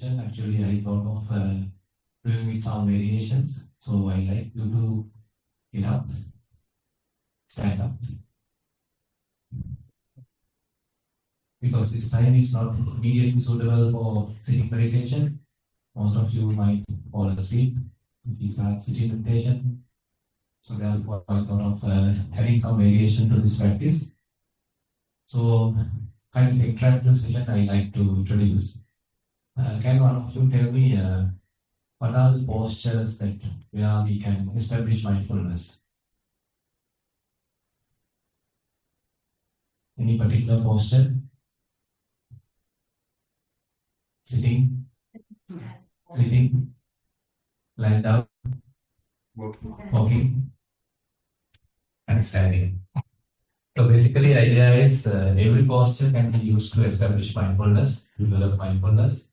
Actually, I thought of doing with some variations. So I like you to get up, stand up. Because this time is not immediately suitable for sitting meditation. Most of you might fall asleep if you start sitting meditation. So therefore, I thought of having some variation to this practice. So kind of interactive session I like to introduce. Can one of you tell me what are the postures that where we can establish mindfulness? Any particular posture? Sitting, lying down, walking, and standing. So basically, the idea is every posture can be used to establish mindfulness, develop mindfulness,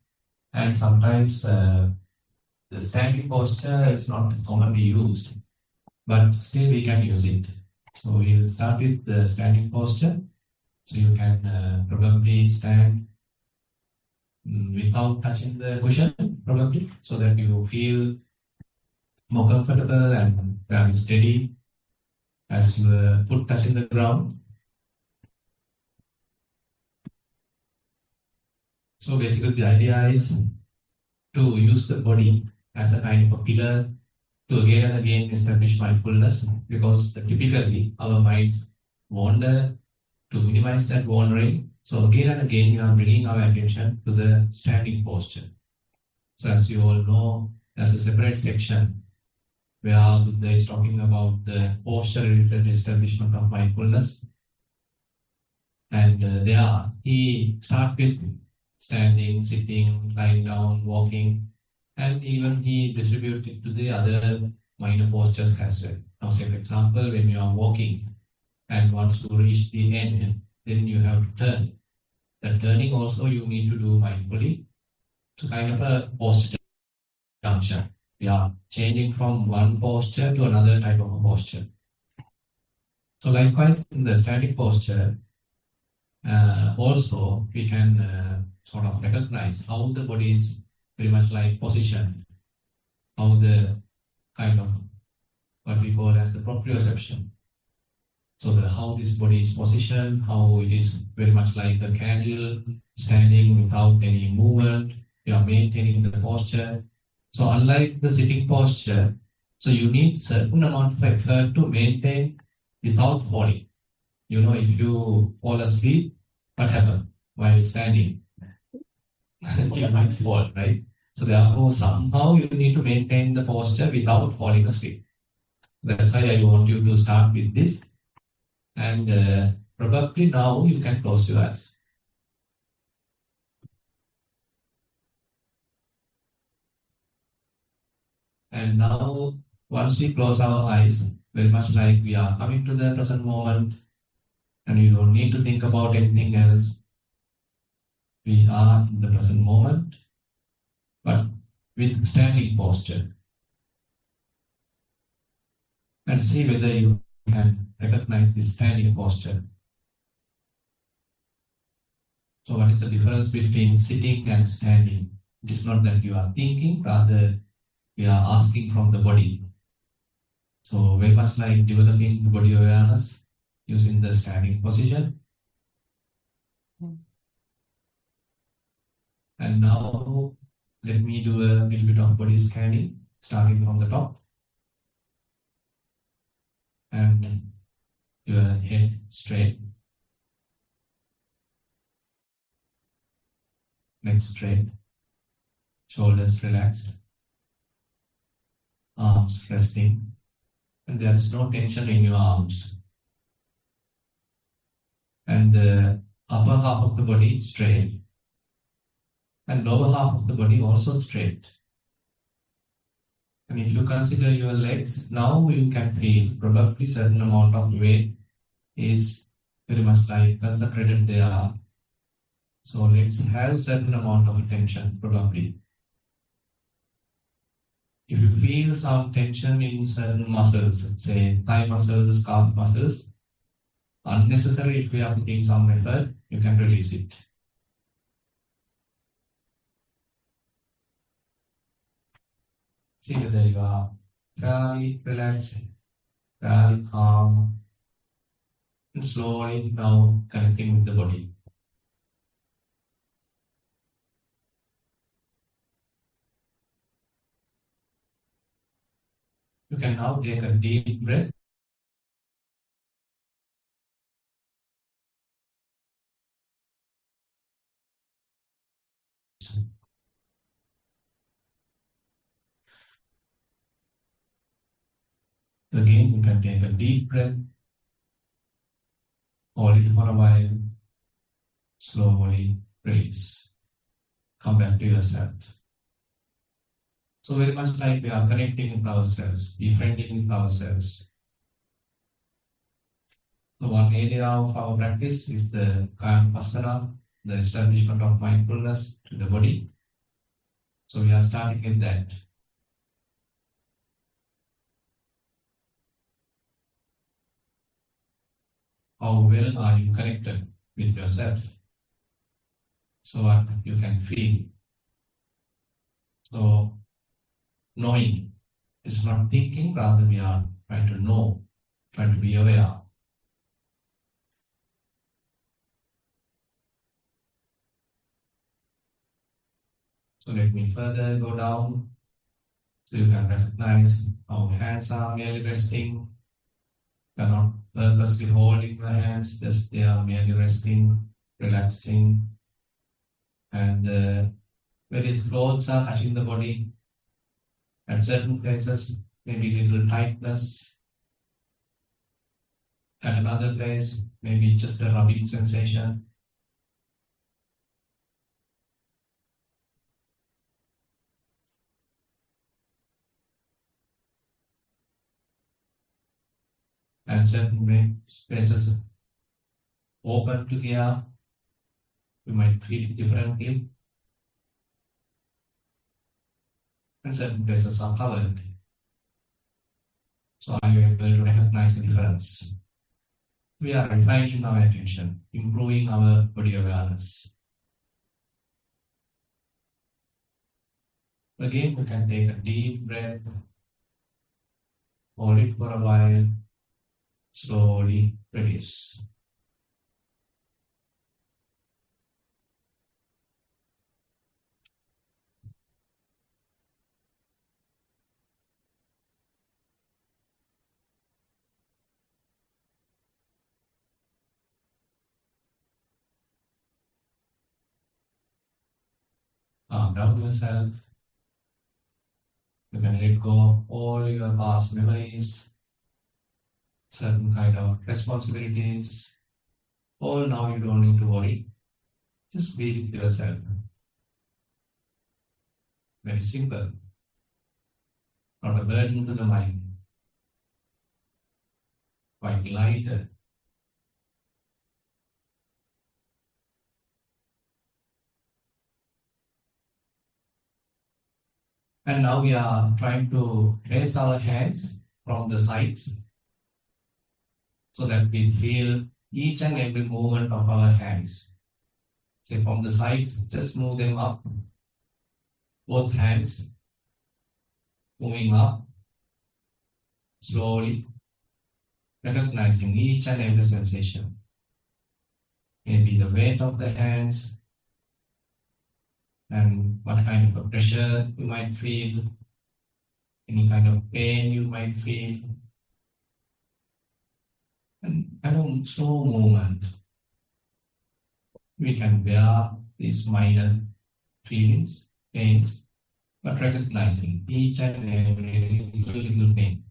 and sometimes the standing posture is not commonly used, but still we can use it. So we'll start with the standing posture. So you can probably stand without touching the cushion, probably, so that you feel more comfortable and very steady as you foot touching the ground. So basically the idea is to use the body as a kind of a pillar to again and again establish mindfulness, because typically our minds wander. To minimize that wandering, so again and again we are bringing our attention to the standing posture. So as you all know, there's a separate section where Buddha is talking about the posture-related establishment of mindfulness. And there he starts with standing, sitting, lying down, walking, and even he distributes it to the other minor postures as well. Now say for example, when you are walking, and once you reach the end, then you have to turn. That turning also you need to do mindfully. So kind of a posture junction. We are changing from one posture to another type of a posture. So likewise in the static posture, also we can sort of recognize how the body is very much like positioned, how the kind of what we call as the proprioception. So how this body is positioned, how it is very much like a candle standing without any movement, you are maintaining the posture. So unlike the sitting posture, so you need certain amount of effort to maintain without falling. You know, if you fall asleep, what happens while standing? You might fall, right? So therefore somehow you need to maintain the posture without falling asleep. That's why I want you to start with this. And probably now you can close your eyes. And now, once we close our eyes, very much like we are coming to the present moment, and you don't need to think about anything else. We are in the present moment, but with standing posture. And see whether you can recognize this standing posture. So what is the difference between sitting and standing? It is not that you are thinking, rather we are asking from the body. So very much like developing the body awareness using the standing position. And now let me do a little bit of body scanning, starting from the top. And your head straight, neck straight, shoulders relaxed, arms resting, and there is no tension in your arms. And the upper half of the body straight, and lower half of the body also straight. And if you consider your legs, now you can feel probably certain amount of weight is very much like concentrated there. So legs have certain amount of tension probably. If you feel some tension in certain muscles, say thigh muscles, calf muscles, unnecessary if you are putting some effort, you can release it. See whether you are fairly relaxed, fairly calm, and slowly now connecting with the body. You can now take a deep breath. Again, you can take a deep breath, hold it for a while, slowly release. Come back to yourself. So very much like we are connecting with ourselves, befriending with ourselves. So one area of our practice is the Kaya-Vipassana, the establishment of mindfulness to the body. So we are starting with that. How well are you connected with yourself? So what you can feel. So knowing is not thinking, rather we are trying to know, trying to be aware. So let me further go down. So you can recognize how hands are merely resting. You are not purposely holding the hands, just they are merely resting, relaxing. And various clothes are touching the body. At certain places, maybe little tightness. At another place, maybe just a rubbing sensation. And certain places open to the air, you might feel it differently. And certain places are covered. So are you able to recognize the difference? We are refining our attention, improving our body awareness. Again, we can take a deep breath, hold it for a while, slowly release. Calm down yourself. You can let go of all your past memories, certain kind of responsibilities. All now you don't need to worry. Just be with yourself. Very simple. Not a burden to the mind. Quite lighter. And now we are trying to raise our hands from the sides so that we feel each and every movement of our hands. So from the sides, just move them up. Both hands moving up slowly, recognizing each and every sensation. Maybe the weight of the hands and what kind of a pressure you might feel, any kind of pain you might feel, and kind of slow movement. We can bear these minor feelings, pains, but recognizing each and every little pain,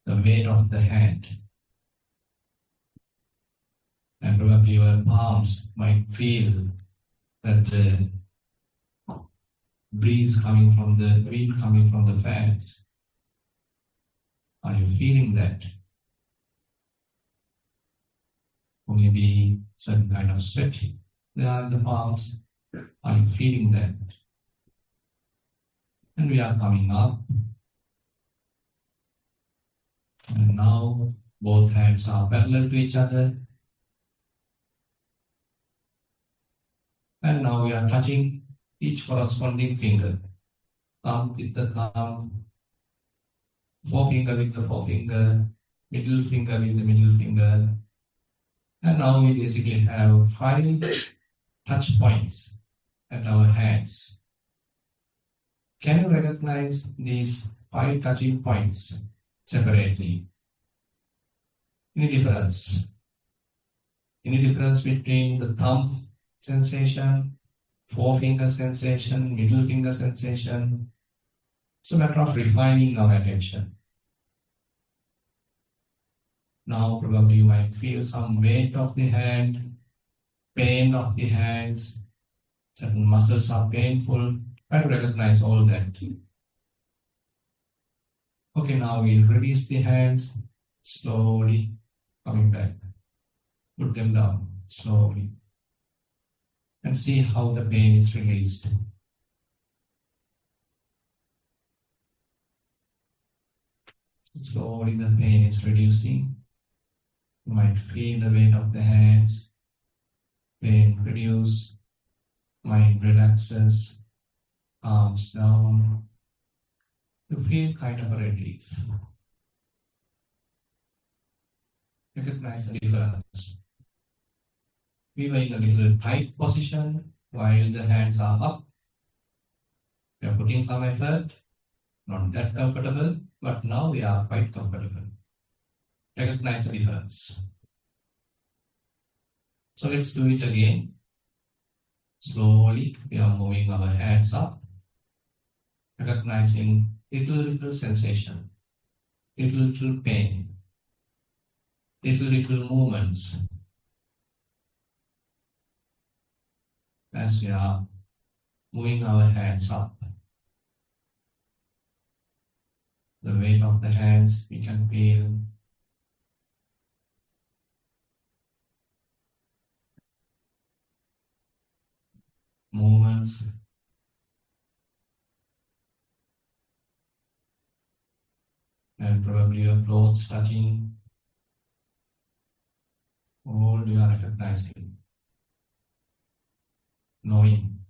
the weight of the hand. And probably your palms might feel that the breeze coming from the wind coming from the fans. Are you feeling that? Or maybe certain kind of sweat there are the palms. Are you feeling that? And we are coming up. And now both hands are parallel to each other. And now we are touching each corresponding finger. thumb with the thumb, forefinger with the forefinger, middle finger with the middle finger. And now we basically have 5 touch points at our hands. Can you recognize these 5 touching points separately? Any difference? Any difference between the thumb sensation, forefinger sensation, middle finger sensation? It's a matter of refining our attention. Now probably you might feel some weight of the hand, pain of the hands, certain muscles are painful. Try to recognize all that. Okay, now we'll release the hands, slowly coming back. Put them down, slowly. And see how the pain is released. Slowly the pain is reducing. You might feel the weight of the hands, pain reduce, mind relaxes, arms down. You feel kind of a relief. Recognize the difference. We were in a little tight position while the hands are up. We are putting some effort, not that comfortable, but now we are quite comfortable. Recognize the difference. So let's do it again. Slowly, we are moving our hands up, recognizing little sensation, little pain, little movements. As we are moving our hands up, the weight of the hands we can feel. Movements. And probably your clothes touching. All you are recognizing. Knowing.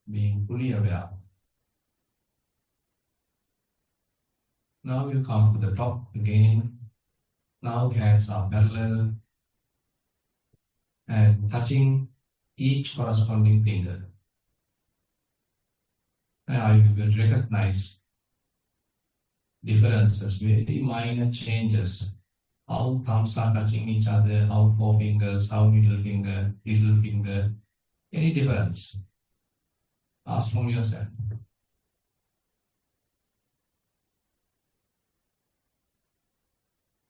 Being fully aware. Now you come to the top again. Now hands are parallel and touching each corresponding finger. Now you will recognize differences, very minor changes. How thumbs are touching each other, how forefingers, how middle finger, little finger. Any difference? Ask from yourself.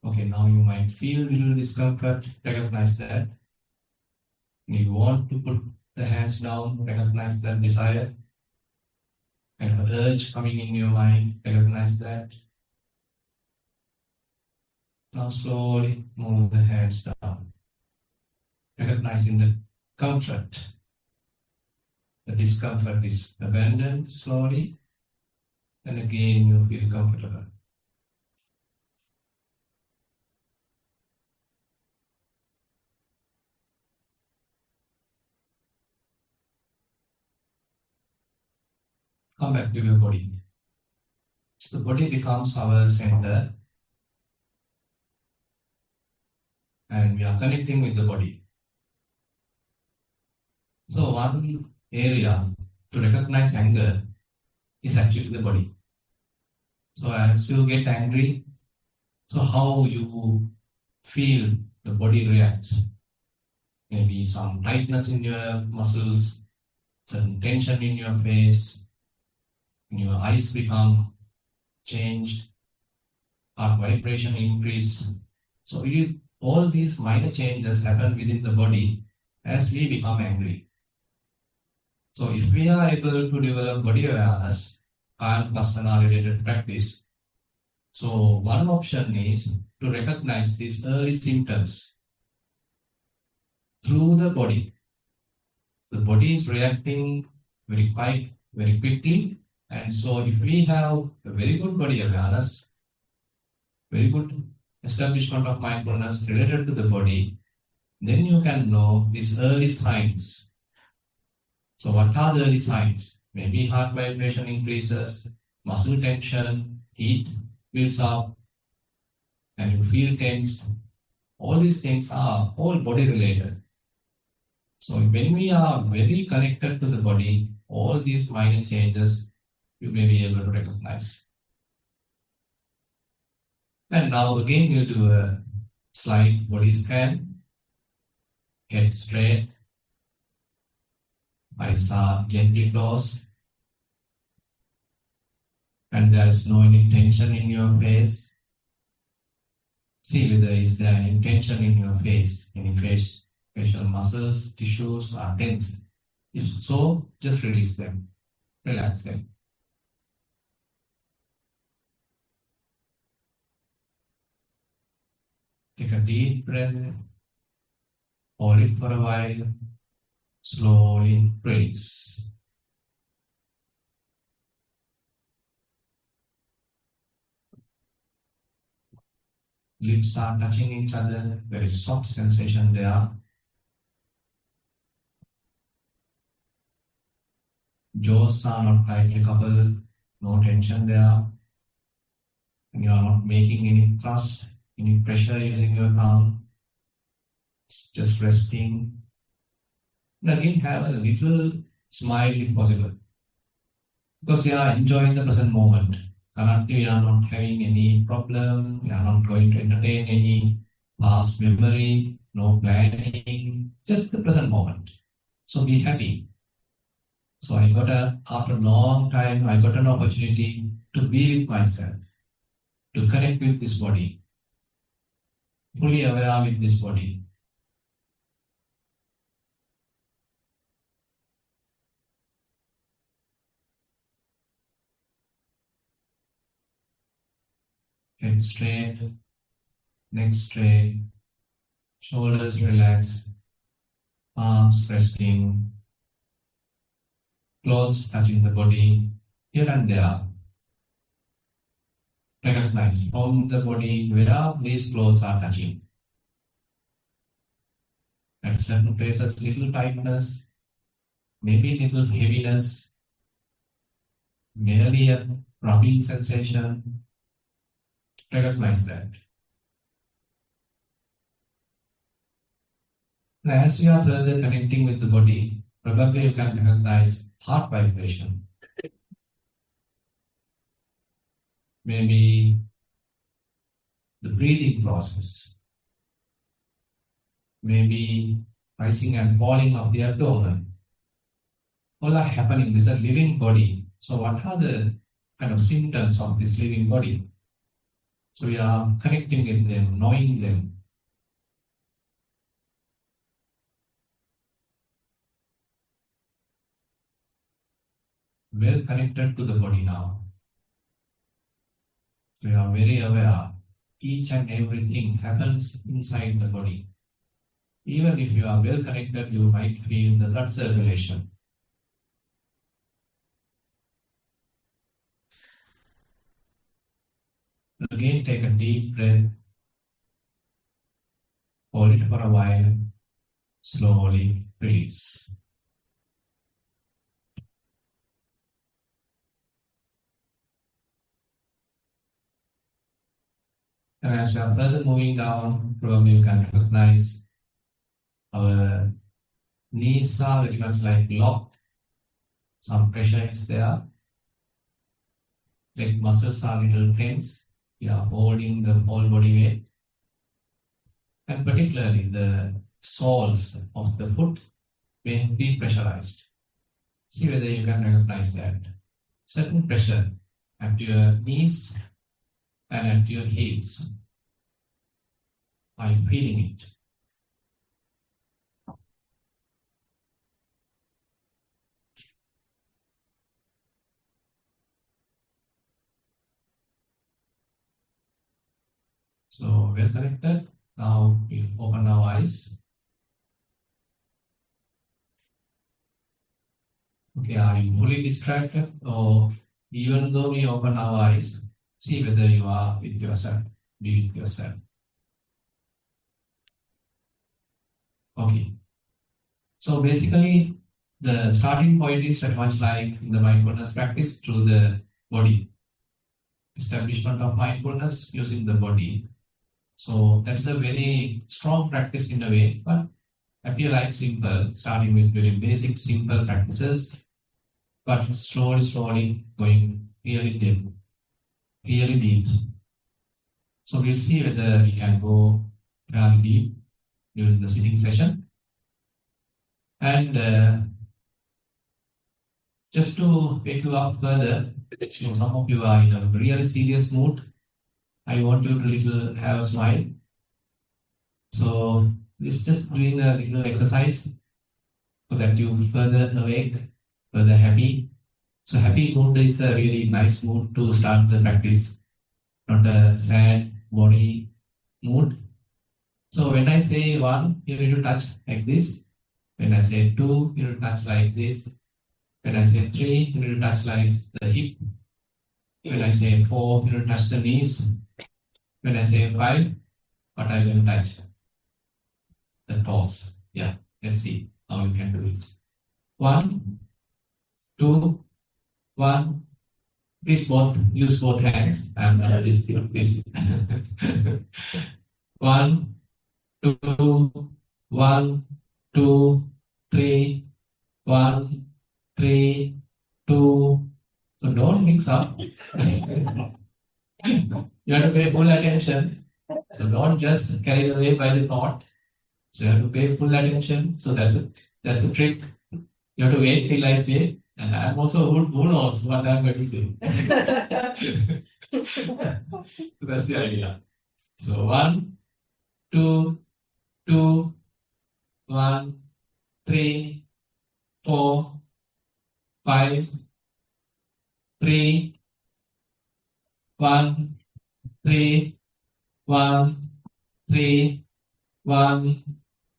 Okay, now you might feel little discomfort. Recognize that. You want to put the hands down, recognize that desire. Kind of urge coming in your mind, recognize that. Now slowly move the hands down, recognizing the comfort. The discomfort is abandoned slowly, and again you feel comfortable. Come back to your body. So the body becomes our center, and we are connecting with the body. So one area to recognize anger is actually the body. So as you get angry, so how you feel the body reacts. Maybe some tightness in your muscles, some tension in your face, your eyes become changed, heart vibration increase. So all these minor changes happen within the body as we become angry. So if we are able to develop body awareness and Vipassana related practice, so one option is to recognize these early symptoms through the body. The body is reacting very quickly. And so if we have a very good body awareness, very good establishment of mindfulness related to the body, then you can know these early signs. So what are the early signs? Maybe heart vibration increases, muscle tension, heat builds up, and you feel tense. All these things are all body related. So when we are very connected to the body, all these minor changes you may be able to recognize. And now again we'll do a slight body scan. Head straight, eyes are gently closed, and there is no any tension in your face. See whether is there any tension in your face, any facial muscles, tissues are tense. If so, just release them, relax them. Take a deep breath, hold it for a while, slowly release. Lips are touching each other, very soft sensation there. Jaws are not tightly coupled, no tension there. And you are not making any thrust, any pressure using your tongue. It's just resting. And again, have a little smile if possible. Because you are enjoying the present moment. Currently, we are not having any problem. We are not going to entertain any past memory, no planning, just the present moment. So be happy. So after a long time, I got an opportunity to be with myself, to connect with this body, fully aware with this body. Head straight, neck straight, shoulders relaxed, arms resting, clothes touching the body here and there. Recognize from the body where these clothes are touching. At certain places, little tightness, maybe little heaviness, merely a rubbing sensation. Recognize that. And as you are further connecting with the body, probably you can recognize heart vibration. Maybe the breathing process. Maybe rising and falling of the abdomen. All are happening. This is a living body. So what are the kind of symptoms of this living body? So we are connecting with them, knowing them. Well connected to the body now. We are very aware. Each and everything happens inside the body. Even if you are well connected, you might feel the blood circulation. Again, take a deep breath. Hold it for a while. Slowly release. And as we are further moving down, probably you can recognize our knees are very much like locked. Some pressure is there. Leg muscles are a little tense. We are holding the whole body weight. And particularly the soles of the foot may be pressurized. See whether you can recognize that. Certain pressure at your knees and at your heels. Are you feeling it? So we're connected. Now we open our eyes. Okay, are you fully distracted? Or even though we open our eyes, see whether you are with yourself, be with yourself. Okay. So basically, The starting point is very much like in the mindfulness practice through the body. Establishment of mindfulness using the body. So that's a very strong practice in a way, but appear like simple, starting with very basic, simple practices, but slowly going really deep, really deep. So we'll see whether we can go really deep during the sitting session. And just to wake you up further, some of you are in a really serious mood. I want you to have a smile. So it's just doing a little exercise so that you further awake, further happy. So happy mood is a really nice mood to start the practice, not a sad body mood. So when I say 1, you need to touch like this. When I say 2, you need to touch like this. When I say 3, you need to touch like the hip. When I say 4, you need to touch the knees. When I say 5, what are you going to touch? The toes. Yeah, let's see how you can do it. 1, 2, 1. Please use both hands. And this. 1, 2, 1, 2, 3, 1, 3, 2. So don't mix up. You have to pay full attention. So don't just carried away by the thought. So you have to pay full attention. So that's the trick. You have to wait till I say. And I'm also who knows what I'm going to say. That's the idea. So 1, 2, 2, 1, 3, 4, 5, 3, 1, 3, 1, 3, 1,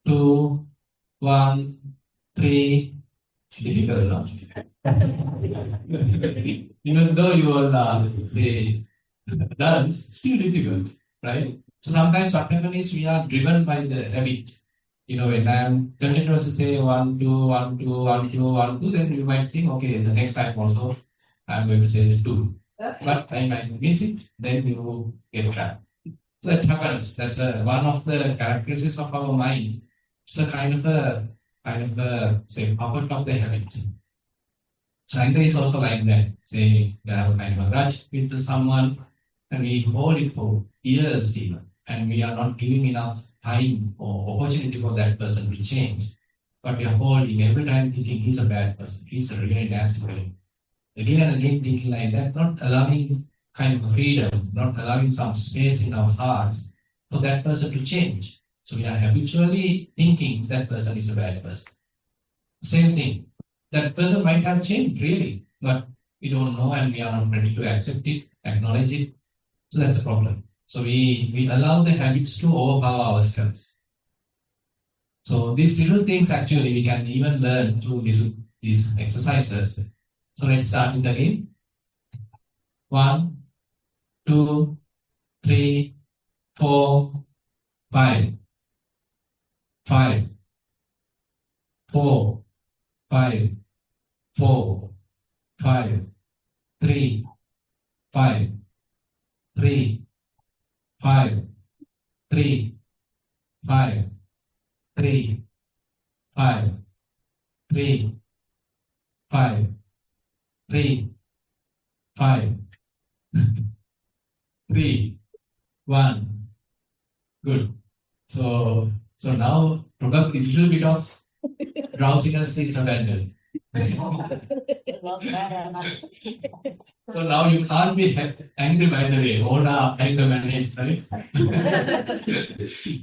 2, 1, 3. Difficult, even though you will say done, still difficult, right? So sometimes what happens is we are driven by the habit. When I'm continuously say 1, 2, 1, 2, 1, 2, 1, 2, then you might think, okay, the next time also I'm going to say 2. But I might miss it, then you get trapped. So that happens. That's one of the characteristics of our mind. It's a kind of a say puppet of the habit. So anger is also like that. Say we have a kind of a grudge with someone and we hold it for years even, and we are not giving enough time or opportunity for that person to change. But we are holding every time thinking he's a bad person, he's a really nasty guy. Again and again thinking like that, not allowing kind of freedom, not allowing some space in our hearts for that person to change. So we are habitually thinking that person is a bad person. Same thing. That person might have changed really, but we don't know and we are not ready to accept it, acknowledge it. So that's the problem. So we allow the habits to overpower ourselves. So these little things actually we can even learn through these exercises. So let's start it again. 1, 2, 3, 4, 5. 5, 4, 5, 4, 5, 3, 5, 3, 5, 3, 5, 3, 5, 3, 5, 3, 5, 3, 1. Good. So now probably a little bit of drowsiness is abandoned. So now you can't be angry, by the way. Ona anger managed, right?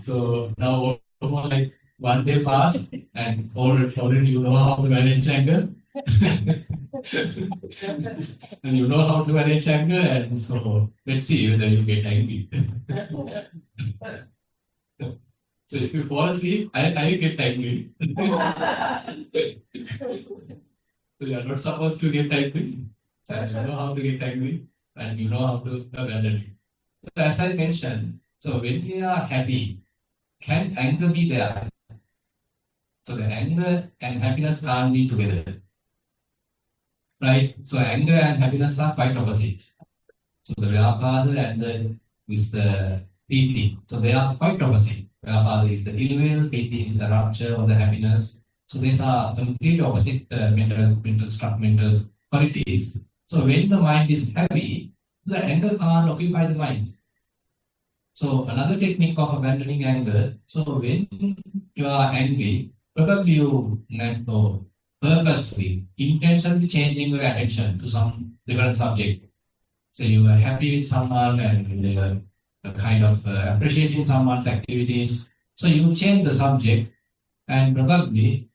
So now almost like one day passed and already you know how to manage anger. And you know how to manage anger, and so let's see whether you get angry. So if you fall asleep, I get angry. So you are not supposed to get angry. So you know how to get angry and you know how to abandon it. So as I mentioned, so when we are happy, can anger be there? So the anger and happiness can't be together, right? So anger and happiness are quite opposite. So the Vyapada and the Piti. So they are quite opposite. Vyapada is the ill-will, Piti is the rapture or the happiness. So these are complete opposite mental qualities. So when the mind is happy, the anger can't occupy the mind. So another technique of abandoning anger. So when you are angry, probably you purposely, intentionally changing your attention to some different subject. So you are happy with someone and you are kind of appreciating someone's activities. So you change the subject and probably,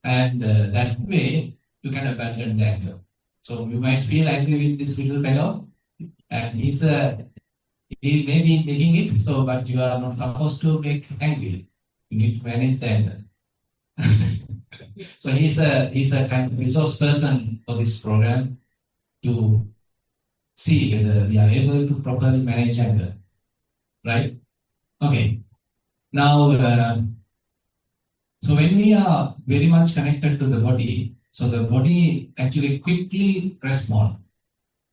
and that way you can abandon the anger. So you might feel angry with this little fellow, and he may be making it. So, but you are not supposed to make angry. You need to manage the anger. So he's a kind of resource person for this program to see whether we are able to properly manage anger, right? Okay. Now, so when we are very much connected to the body, so the body actually quickly responds.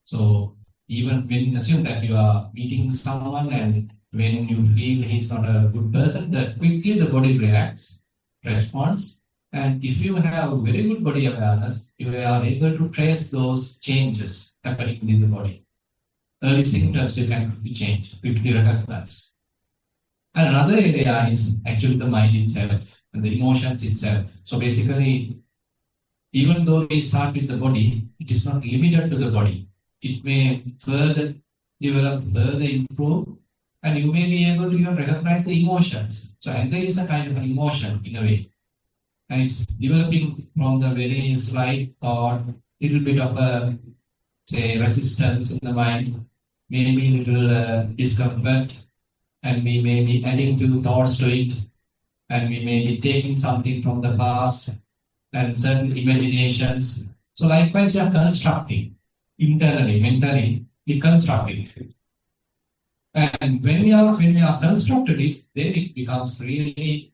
So even when assume that you are meeting someone and when you feel he's not a good person, that quickly the body reacts, responds. And if you have very good body awareness, you are able to trace those changes happening within the body. Early symptoms you can quickly change, quickly recognize. And another area is actually the mind itself and the emotions itself. So basically, even though we start with the body, it is not limited to the body. It may further develop, further improve, and you may be able to even recognize the emotions. So anger is a kind of an emotion in a way. And it's developing from the very slight or little bit of a, say, resistance in the mind, maybe little discomfort, and we may be adding few thoughts to it, and we may be taking something from the past and certain imaginations. So likewise, you are constructing internally, mentally, we construct it. And when we are constructed it, then it becomes really,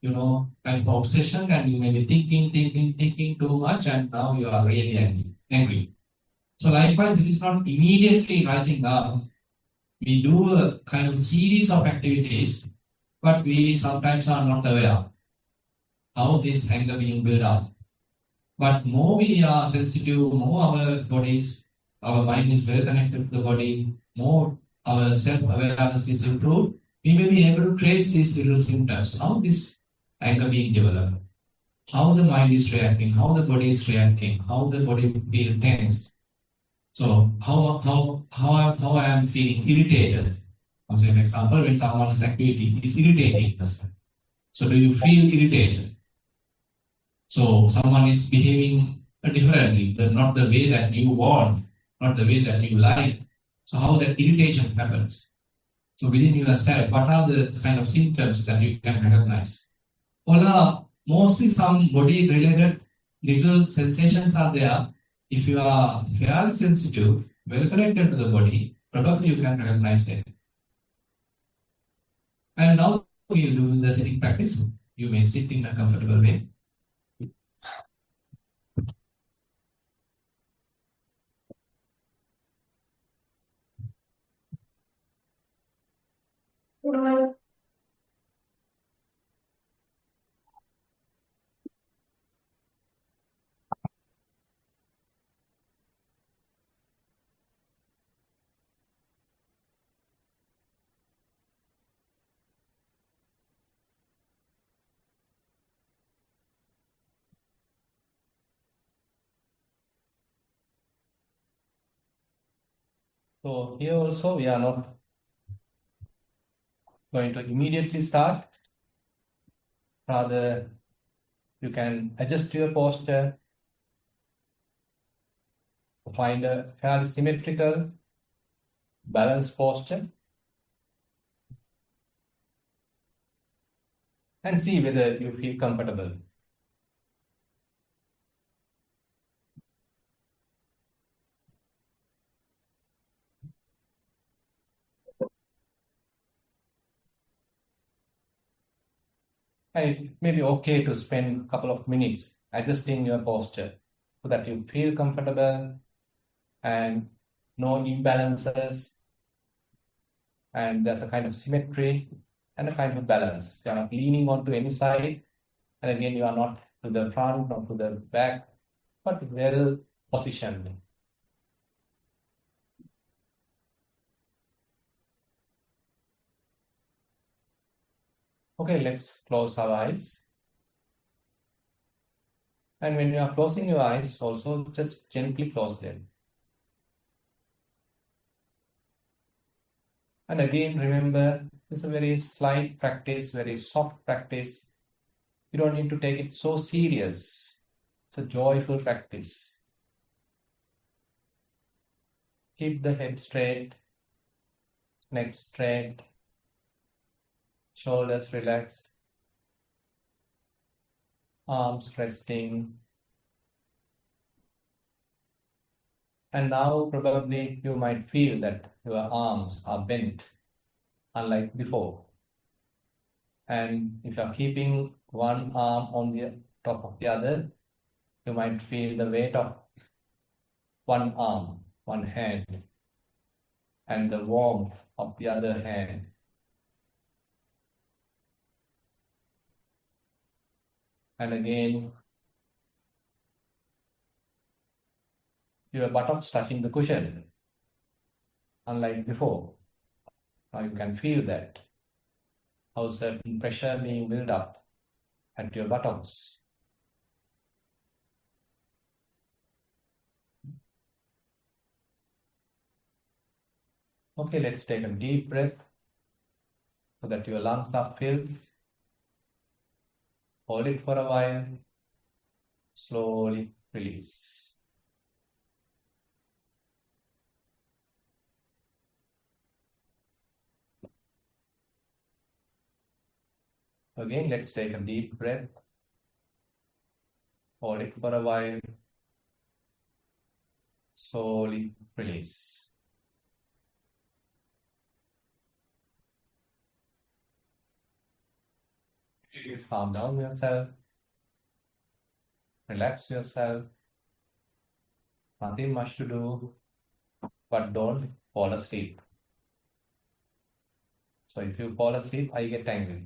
kind of obsession, and you may be thinking too much, and now you are really angry. So likewise, it is not immediately rising up. We do a kind of series of activities, but we sometimes are not aware how this anger being built up. But more we are sensitive, more our bodies, our mind is well connected to the body, more our self-awareness is improved, we may be able to trace these little symptoms, how this anger being developed, how the mind is reacting, how the body is reacting, how the body feels tense. So how I am feeling irritated. For example, when someone's activity is irritating us. So do you feel irritated? So someone is behaving differently, not the way that you want, not the way that you like. So how that irritation happens? So within yourself, what are the kind of symptoms that you can recognize? Well, mostly some body-related little sensations are there. If you are very sensitive, well connected to the body, probably you can recognize them. And now we will do the sitting practice. You may sit in a comfortable way. So here also we are not going to immediately start. Rather, you can adjust your posture to find a fairly symmetrical, balanced posture and see whether you feel comfortable. And it may be okay to spend a couple of minutes adjusting your posture so that you feel comfortable and no imbalances, and there's a kind of symmetry and a kind of balance. You are not leaning onto any side, and again, you are not to the front or to the back, but well positioned. Okay, let's close our eyes. And when you are closing your eyes, also just gently close them. And again, remember, it's a very slight practice, very soft practice. You don't need to take it so serious. It's a joyful practice. Keep the head straight, neck straight, shoulders relaxed, arms resting. And now probably you might feel that your arms are bent, unlike before. And if you are keeping one arm on the top of the other, you might feel the weight of one arm, one hand, and the warmth of the other hand. And again, your buttocks touching the cushion, unlike before. Now you can feel that, how certain pressure being built up at your buttocks. Okay, let's take a deep breath so that your lungs are filled. Hold it for a while. Slowly release. Again, let's take a deep breath. Hold it for a while. Slowly release. Calm down yourself. Relax yourself. Nothing much to do, but don't fall asleep. So if you fall asleep, I get angry.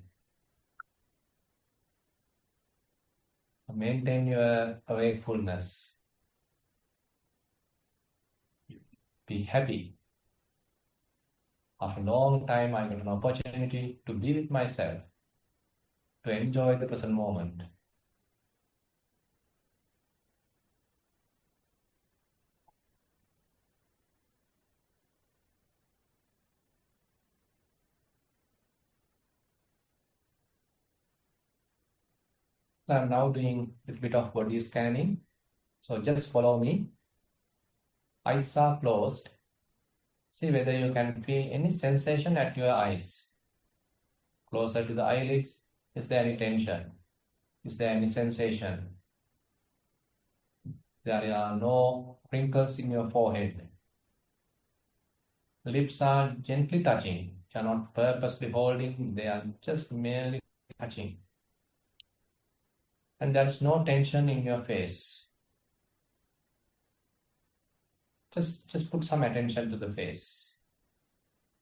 Maintain your wakefulness. Be happy. After a long time, I got an opportunity to be with myself, to enjoy the present moment. I'm now doing a bit of body scanning. So just follow me. Eyes are closed. See whether you can feel any sensation at your eyes. Closer to the eyelids, is there any tension? Is there any sensation? There are no wrinkles in your forehead. Lips are gently touching. You are not purposely holding, they are just merely touching. And there is no tension in your face. Just put some attention to the face.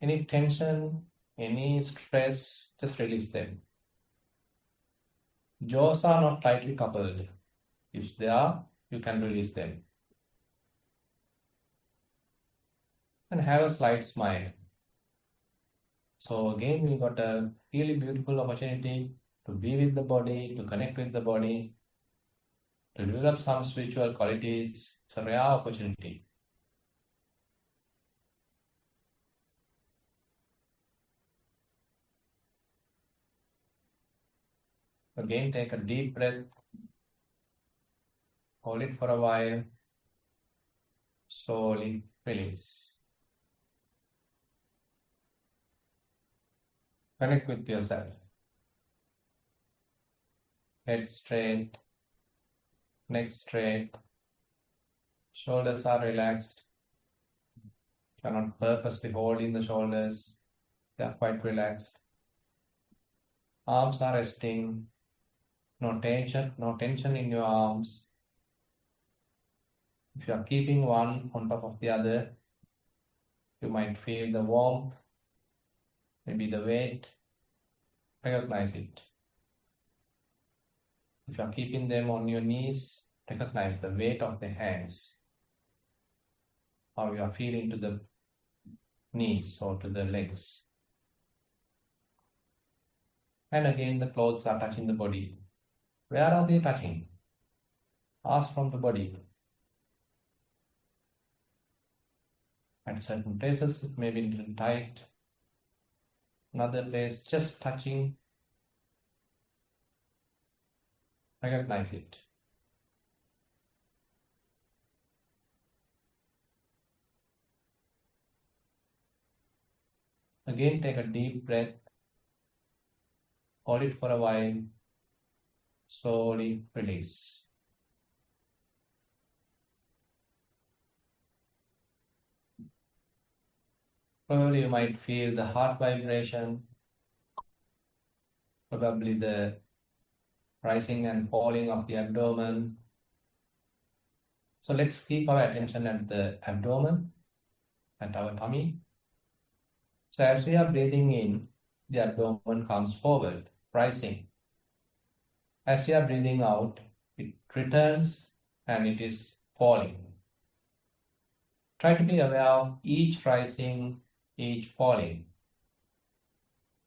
Any tension, any stress, just release them. Jaws are not tightly coupled. If they are, you can release them. And have a slight smile. So again, we got a really beautiful opportunity to be with the body, to connect with the body, to develop some spiritual qualities. It's a rare opportunity. Again, take a deep breath. Hold it for a while. Slowly release. Connect with yourself. Head straight, neck straight, shoulders are relaxed. You are not purposely holding the shoulders, they are quite relaxed. Arms are resting, No tension in your arms. If you are keeping one on top of the other, you might feel the warmth, maybe the weight. Recognize it. If you are keeping them on your knees, recognize the weight of the hands. How you are feeling to the knees or to the legs. And again, the clothes are touching the body. Where are they touching? Ask from the body. At certain places, it may be a little tight. Another place, just touching. Recognize it. Again, take a deep breath. Hold it for a while. Slowly release. Probably you might feel the heart vibration, probably the rising and falling of the abdomen. So let's keep our attention at the abdomen, at our tummy. So as we are breathing in, the abdomen comes forward, rising. As we are breathing out, it returns and it is falling. Try to be aware of each rising, each falling.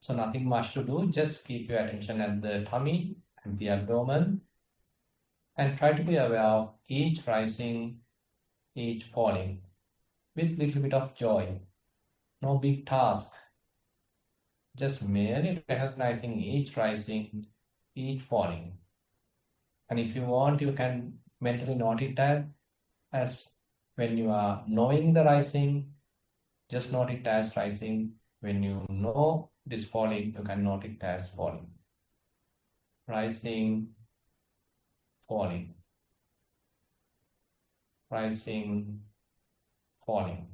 So nothing much to do, just keep your attention at the tummy and the abdomen and try to be aware of each rising, each falling with little bit of joy. No big task, just merely recognizing each rising, each falling. And if you want, you can mentally note it as when you are knowing the rising, just note it as rising. When you know it is falling, you can note it as falling. Rising, falling. Rising, falling.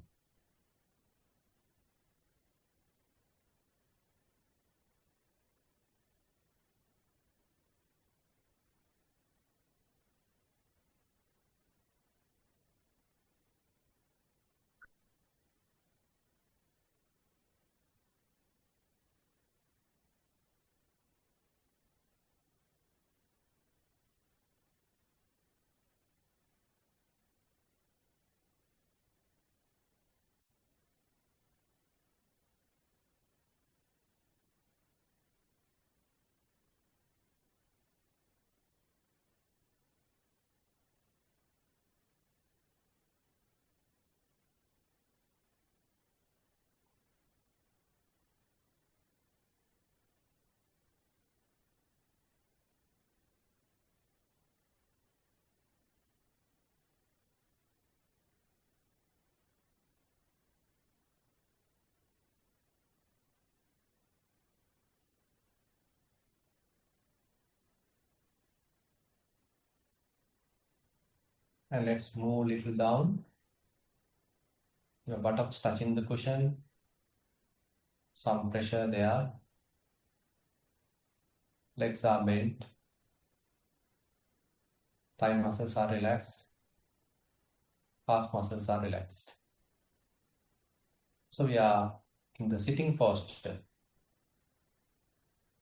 And let's move a little down. Your buttocks touching the cushion. Some pressure there. Legs are bent. Thigh muscles are relaxed. Calf muscles are relaxed. So we are in the sitting posture.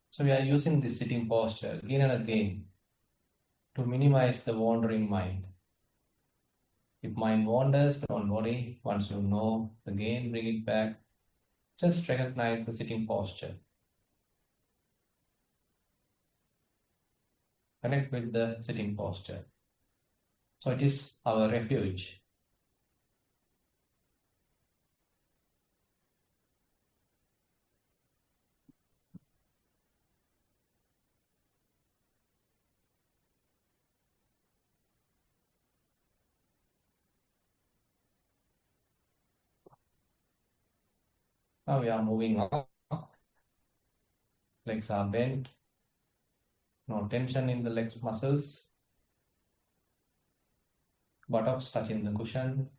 So we are using this sitting posture again and again to minimize the wandering mind. If mind wanders, don't worry. Once you know, again bring it back. Just recognize the sitting posture. Connect with the sitting posture. So it is our refuge. Now we are moving up. Legs are bent. No tension in the legs muscles. Buttocks touching the cushion.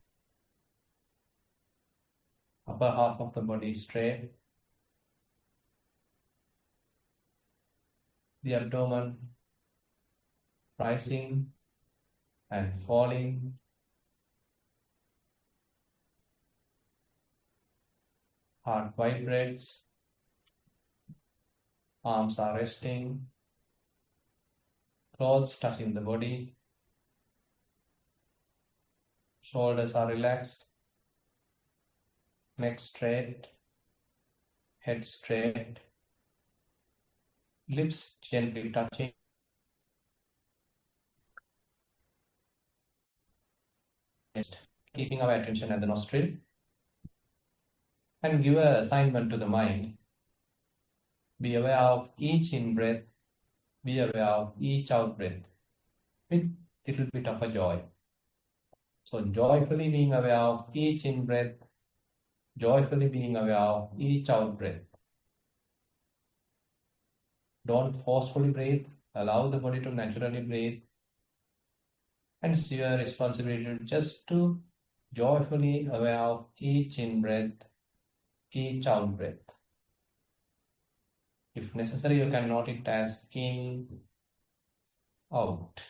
Upper half of the body straight. The abdomen rising and falling. Heart vibrates, arms are resting, clothes touching the body, shoulders are relaxed, neck straight, head straight, lips gently touching, keeping our attention at the nostril, and give an assignment to the mind. Be aware of each in-breath, be aware of each out-breath with a little bit of a joy. So joyfully being aware of each in-breath, joyfully being aware of each out-breath. Don't forcefully breathe, allow the body to naturally breathe. And it's your responsibility just to joyfully aware of each in-breath, each out-breath. If necessary, you can note it as in, out.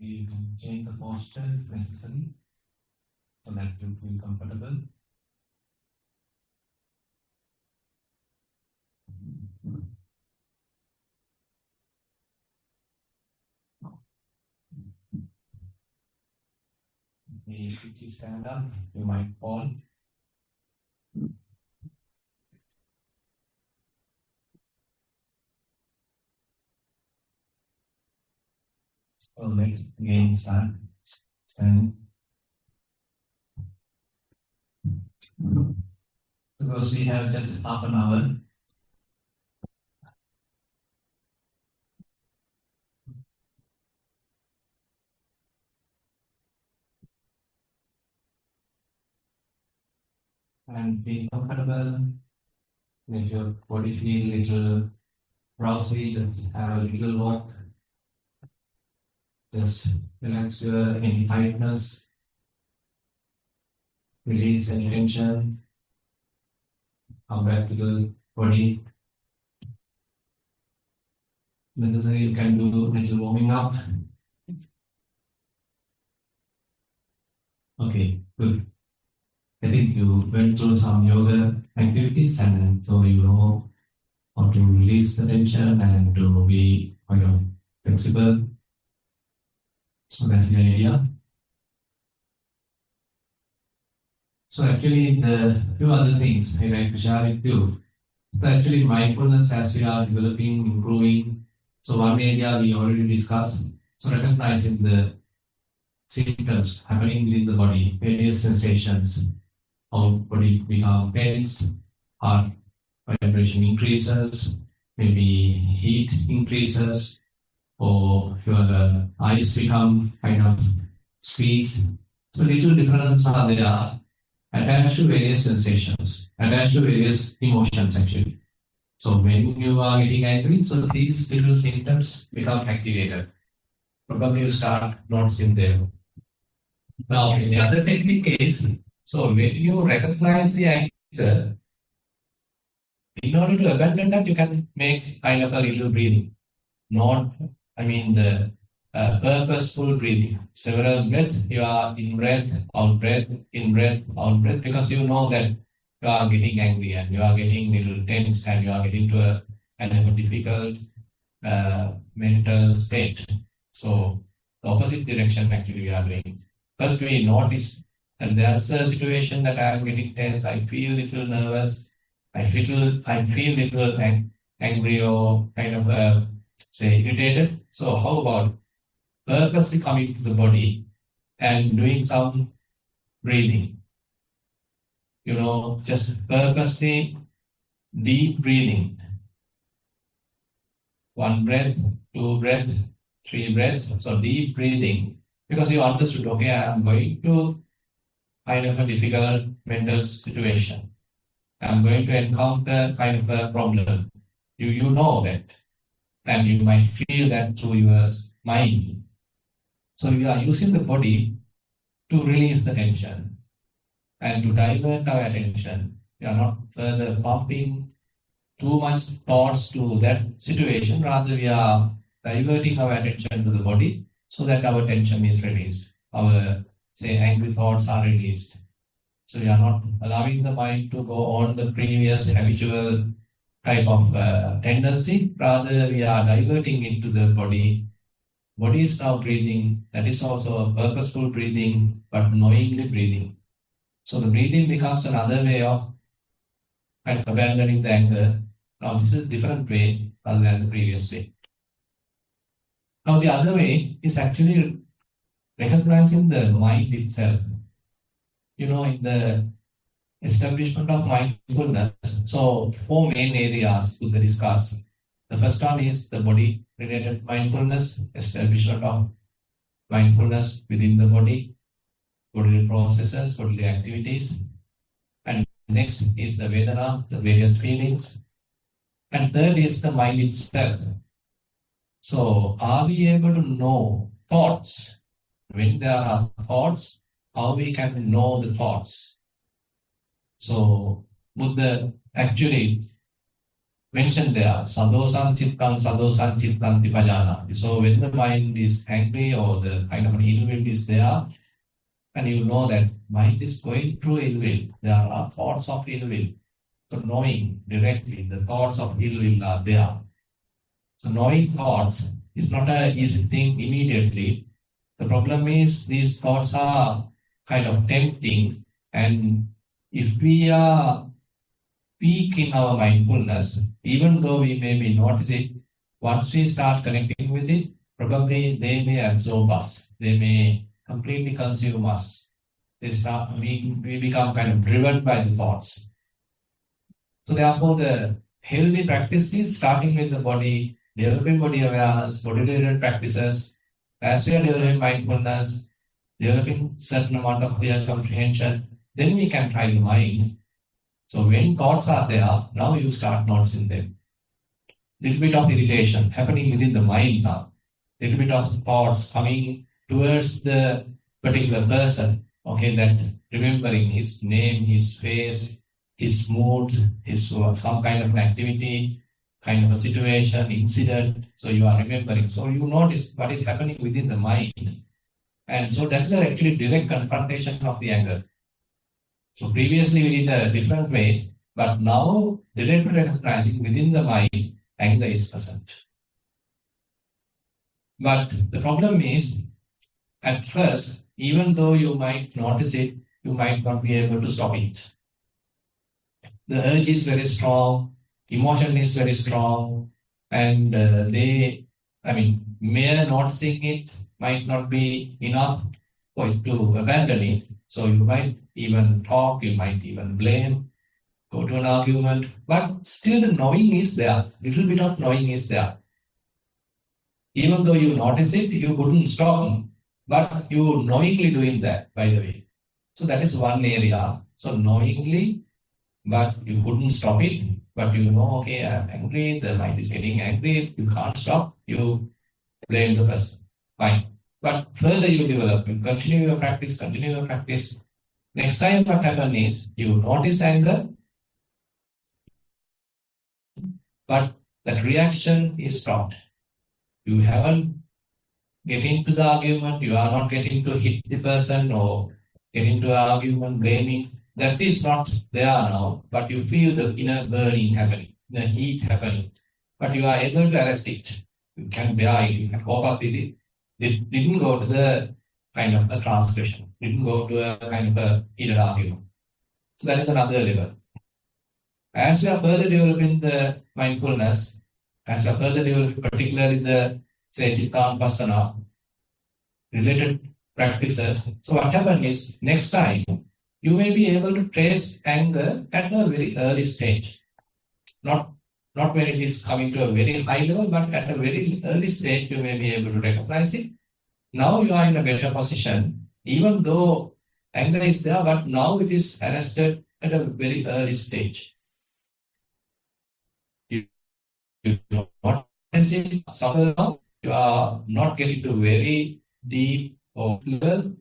You can change the posture if necessary so that you feel comfortable. If you stand up, you might fall. So let's again start. Stand. Suppose we have just half an hour. And be comfortable. If your body feels a little drowsy, just have a little walk. Just relax any tightness, release any tension, come back to the body. Necessary, you can do a little warming up. Okay, good. I think you went through some yoga activities, and so you know how to release the tension and to be flexible. So that's the idea. So actually, the few other things I like to share with you. So actually, mindfulness as we are developing, improving. So one area we already discussed. So recognizing the symptoms happening within the body, various sensations, how body become tensed, heart vibration increases, maybe heat increases, or your eyes become kind of squeezed. So little differences are there attached to various sensations, attached to various emotions actually. So when you are getting angry, so these little symptoms become activated. Probably you start noticing them. Now, in the other technique is, so when you recognize the anger, in order to abandon that, you can make kind of a little breathing. Not, the purposeful breathing. Several breaths, you are in breath, out breath, in breath, out breath, because you know that you are getting angry and you are getting little tense and you are getting to a kind of a difficult mental state. So the opposite direction actually we are doing. First we notice that there's a situation that I am getting tense, I feel little nervous, I feel little angry or kind of say irritated. So how about purposely coming to the body and doing some breathing? Just purposely deep breathing. 1 breath, 2 breaths, 3 breaths. So deep breathing. Because you understood, okay, I am going to kind of a difficult mental situation. I am going to encounter kind of a problem. You know that. And you might feel that through your mind. So you are using the body to release the tension and to divert our attention. We are not further pumping too much thoughts to that situation. Rather, we are diverting our attention to the body so that our tension is released. Our, angry thoughts are released. So we are not allowing the mind to go on the previous habitual type of tendency. Rather, we are diverting into the body. Body is now breathing. That is also a purposeful breathing, but knowingly breathing. So the breathing becomes another way of abandoning the anger. Now this is a different way other than the previous way. Now the other way is actually recognizing the mind itself. In the establishment of mindfulness, so 4 main areas to discuss. The first one is the body-related mindfulness, establishment of mindfulness within the body, bodily processes, bodily activities. And next is the Vedana, the various feelings. And third is the mind itself. So are we able to know thoughts? When there are thoughts, how we can know the thoughts? So Buddha actually mentioned there, sadosan chittan tipajana. So when the mind is angry or the kind of an ill will is there, and you know that mind is going through ill will, there are thoughts of ill will. So knowing directly the thoughts of ill will are there. So knowing thoughts is not an easy thing immediately. The problem is these thoughts are kind of tempting, and if we are weak in our mindfulness, even though we may be notice it, once we start connecting with it, probably they may absorb us. They may completely consume us. We become kind of driven by the thoughts. So therefore, the healthy practice is starting with the body, developing body awareness, body-related practices. As we are developing mindfulness, developing certain amount of clear comprehension, then we can try the mind. So when thoughts are there, now you start noticing them. Little bit of irritation happening within the mind now. Little bit of thoughts coming towards the particular person. Okay, that remembering his name, his face, his moods, his some kind of an activity, kind of a situation, incident. So you are remembering. So you notice what is happening within the mind. And so that is actually direct confrontation of the anger. So previously we did a different way, but now directly recognizing within the mind, anger is present. But the problem is, at first, even though you might notice it, you might not be able to stop it. The urge is very strong, emotion is very strong, and mere noticing it might not be enough for you to abandon it. So you might even talk, you might even blame, go to an argument, but still the knowing is there. Little bit of knowing is there. Even though you notice it, you couldn't stop, but you knowingly doing that, by the way. So that is one area. So knowingly, but you couldn't stop it, but you know, okay, I'm angry, the mind is getting angry, you can't stop, you blame the person. Fine. But further you develop, you continue your practice. Next time what happens is, you notice anger, but that reaction is stopped. You haven't get into the argument, you are not getting to hit the person or get into an argument, blaming. That is not there now, but you feel the inner burning happening, the heat happening. But you are able to arrest it. You can bear it, you can cope up with it. It didn't go to the kind of a transgression, didn't go to a kind of a heated argument. So that is another level. As we are further developing the mindfulness, as we are further developing, particularly the, say, Chittanupassana related practices, so what happens is, next time, you may be able to trace anger at a very early stage. Not when it is coming to a very high level, but at a very early stage, you may be able to recognize it. Now you are in a better position, even though anger is there, but now it is arrested at a very early stage. You not suffer now, you are not getting to very deep or level.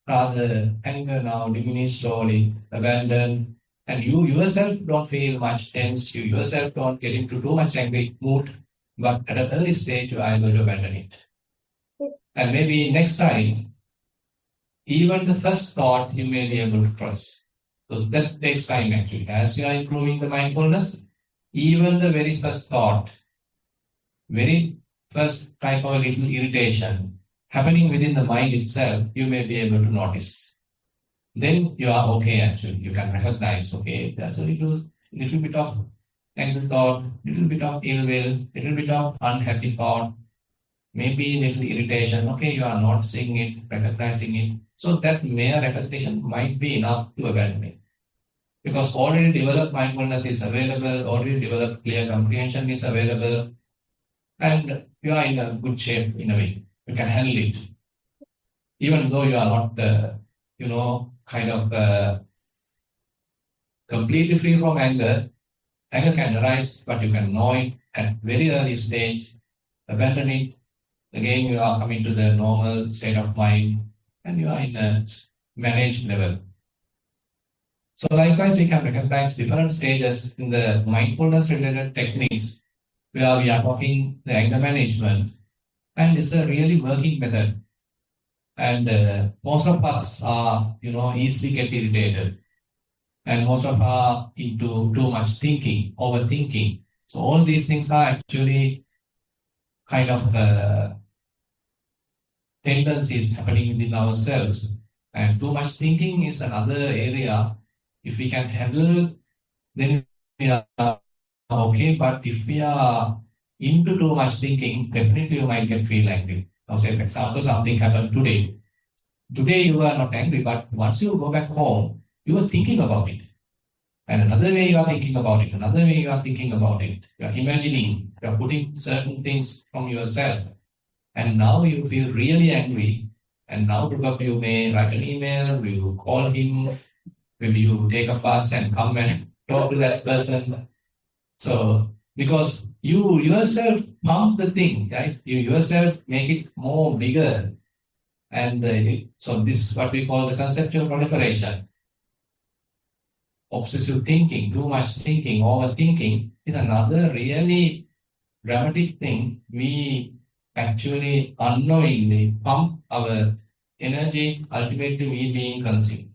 Rather, anger now diminish slowly, abandon, and you yourself don't feel much tense, you yourself don't get into too much angry mood, but at an early stage, you are able to abandon it. And maybe next time, even the first thought you may be able to trust. So that takes time actually. As you are improving the mindfulness, even the very first thought, very first type of little irritation happening within the mind itself, you may be able to notice. Then you are okay actually. You can recognize, okay, there's a little bit of angry thought, little bit of ill will, little bit of unhappy thought, maybe little irritation. Okay, you are not seeing it, recognizing it. So that mere recognition might be enough to abandon it. Because already developed mindfulness is available, already developed clear comprehension is available, and you are in a good shape in a way. You can handle it. Even though you are not, completely free from anger, anger can arise, but you can know it at very early stage, abandon it. Again, you are coming to the normal state of mind, and you are in a managed level. So likewise, we can recognize different stages in the mindfulness related techniques where we are talking the anger management, and it's a really working method. And most of us are, easily get irritated, and most of us are into too much thinking, overthinking. So all these things are actually kind of tendencies happening within ourselves. And too much thinking is another area. If we can handle, then we are okay. But if we are into too much thinking, definitely you might feel angry. Now, say, for example, something happened today. Today you are not angry, but once you go back home, you are thinking about it. And another way you are thinking about it, another way you are thinking about it. You are imagining, you are putting certain things from yourself. And now you feel really angry. And now probably you may write an email, you call him, maybe you take a bus and come and talk to that person. So, because you yourself pump the thing, right? You yourself make it more bigger. And so this is what we call the conceptual proliferation. Obsessive thinking, too much thinking, overthinking is another really dramatic thing. We actually unknowingly pump our energy, ultimately we being consumed.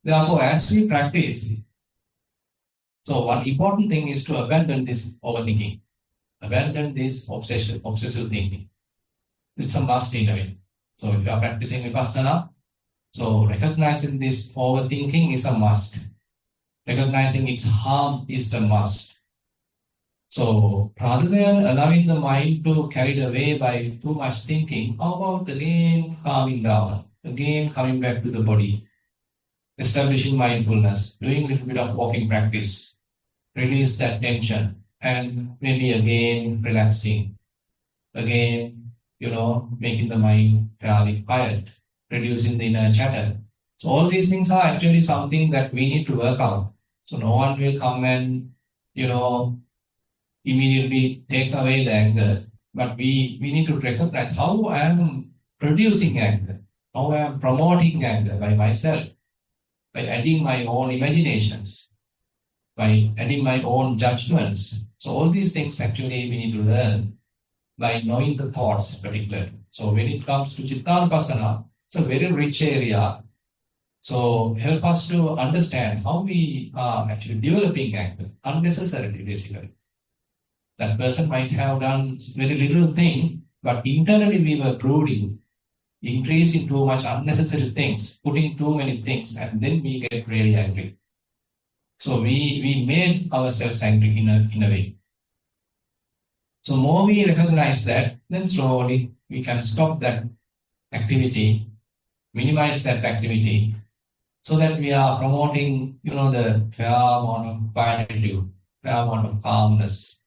Therefore, as we practice, so one important thing is to abandon this overthinking, abandon this obsessive thinking. It's a must in a way. So if you are practicing Vipassana, so recognizing this overthinking is a must. Recognizing its harm is the must. So rather than allowing the mind to carried away by too much thinking, how about again calming down, again coming back to the body, establishing mindfulness, doing a little bit of walking practice, release that tension, and maybe again relaxing, again, making the mind fairly quiet, reducing the inner chatter. So all these things are actually something that we need to work out. So no one will come and, immediately take away the anger. But we need to recognize how I am producing anger, how I am promoting anger by myself, by adding my own imaginations, by adding my own judgments. So all these things actually we need to learn by knowing the thoughts particularly. So when it comes to Chittanupassana, it's a very rich area. So help us to understand how we are actually developing anger unnecessarily, basically. That person might have done very little thing, but internally we were brooding, increasing too much unnecessary things, putting too many things, and then we get really angry. So we made ourselves angry in a way. So more we recognize that, then slowly we can stop that activity, minimize that activity, so that we are promoting, the fair amount of quietude, fair amount of calmness,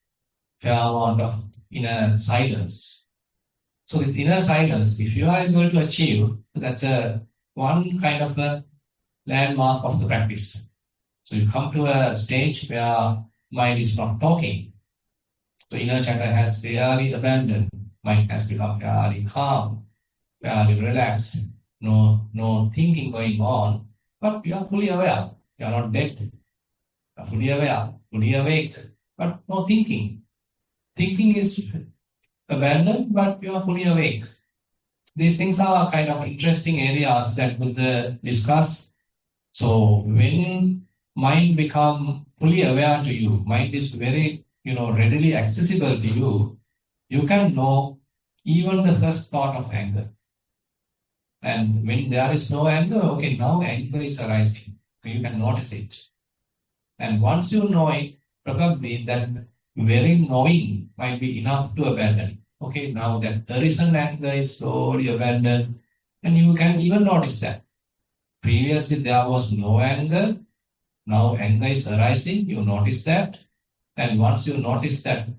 fair amount of inner silence. So this inner silence, if you are able to achieve, that's one kind of a landmark of the practice. So you come to a stage where mind is not talking. So inner chatter has fairly abandoned. Mind has become fairly calm, fairly relaxed. No thinking going on, but you are fully aware. You are not dead. You are fully aware, fully awake, but no thinking. Thinking is abandoned, but you are fully awake. These things are kind of interesting areas that we'll discuss. So when mind become fully aware to you, mind is very, readily accessible to you, you can know even the first thought of anger. And when there is no anger, okay, now anger is arising. You can notice it. And once you know it, probably that very knowing might be enough to abandon. Okay, now that there is an anger is slowly abandoned, and you can even notice that. Previously there was no anger, now anger is arising, you notice that. And once you notice that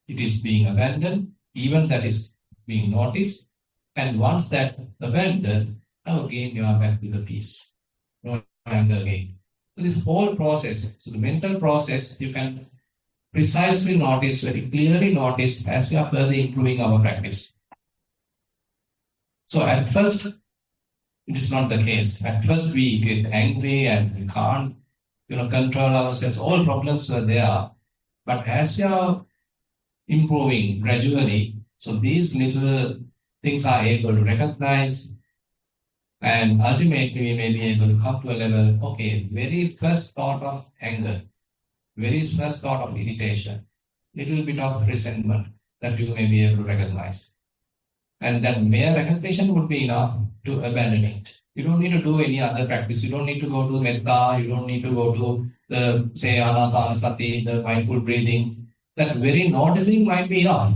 it is being abandoned, even that is being noticed, and once that abandoned, now again you are back to the peace. No anger again. So this whole process, so the mental process, you can precisely notice, very clearly notice as we are further improving our practice. So at first, It is not the case. At first we get angry and we can't, control ourselves. All problems were there. But as we are improving gradually, so these little things are able to recognize, and ultimately we may be able to come to a level, okay, very first thought of anger, very first thought of irritation, little bit of resentment that you may be able to recognize. And that mere recognition would be enough to abandon it. You don't need to do any other practice. You don't need to go to metta. You don't need to go to the, say, anapanasati, the mindful breathing. That very noticing might be enough.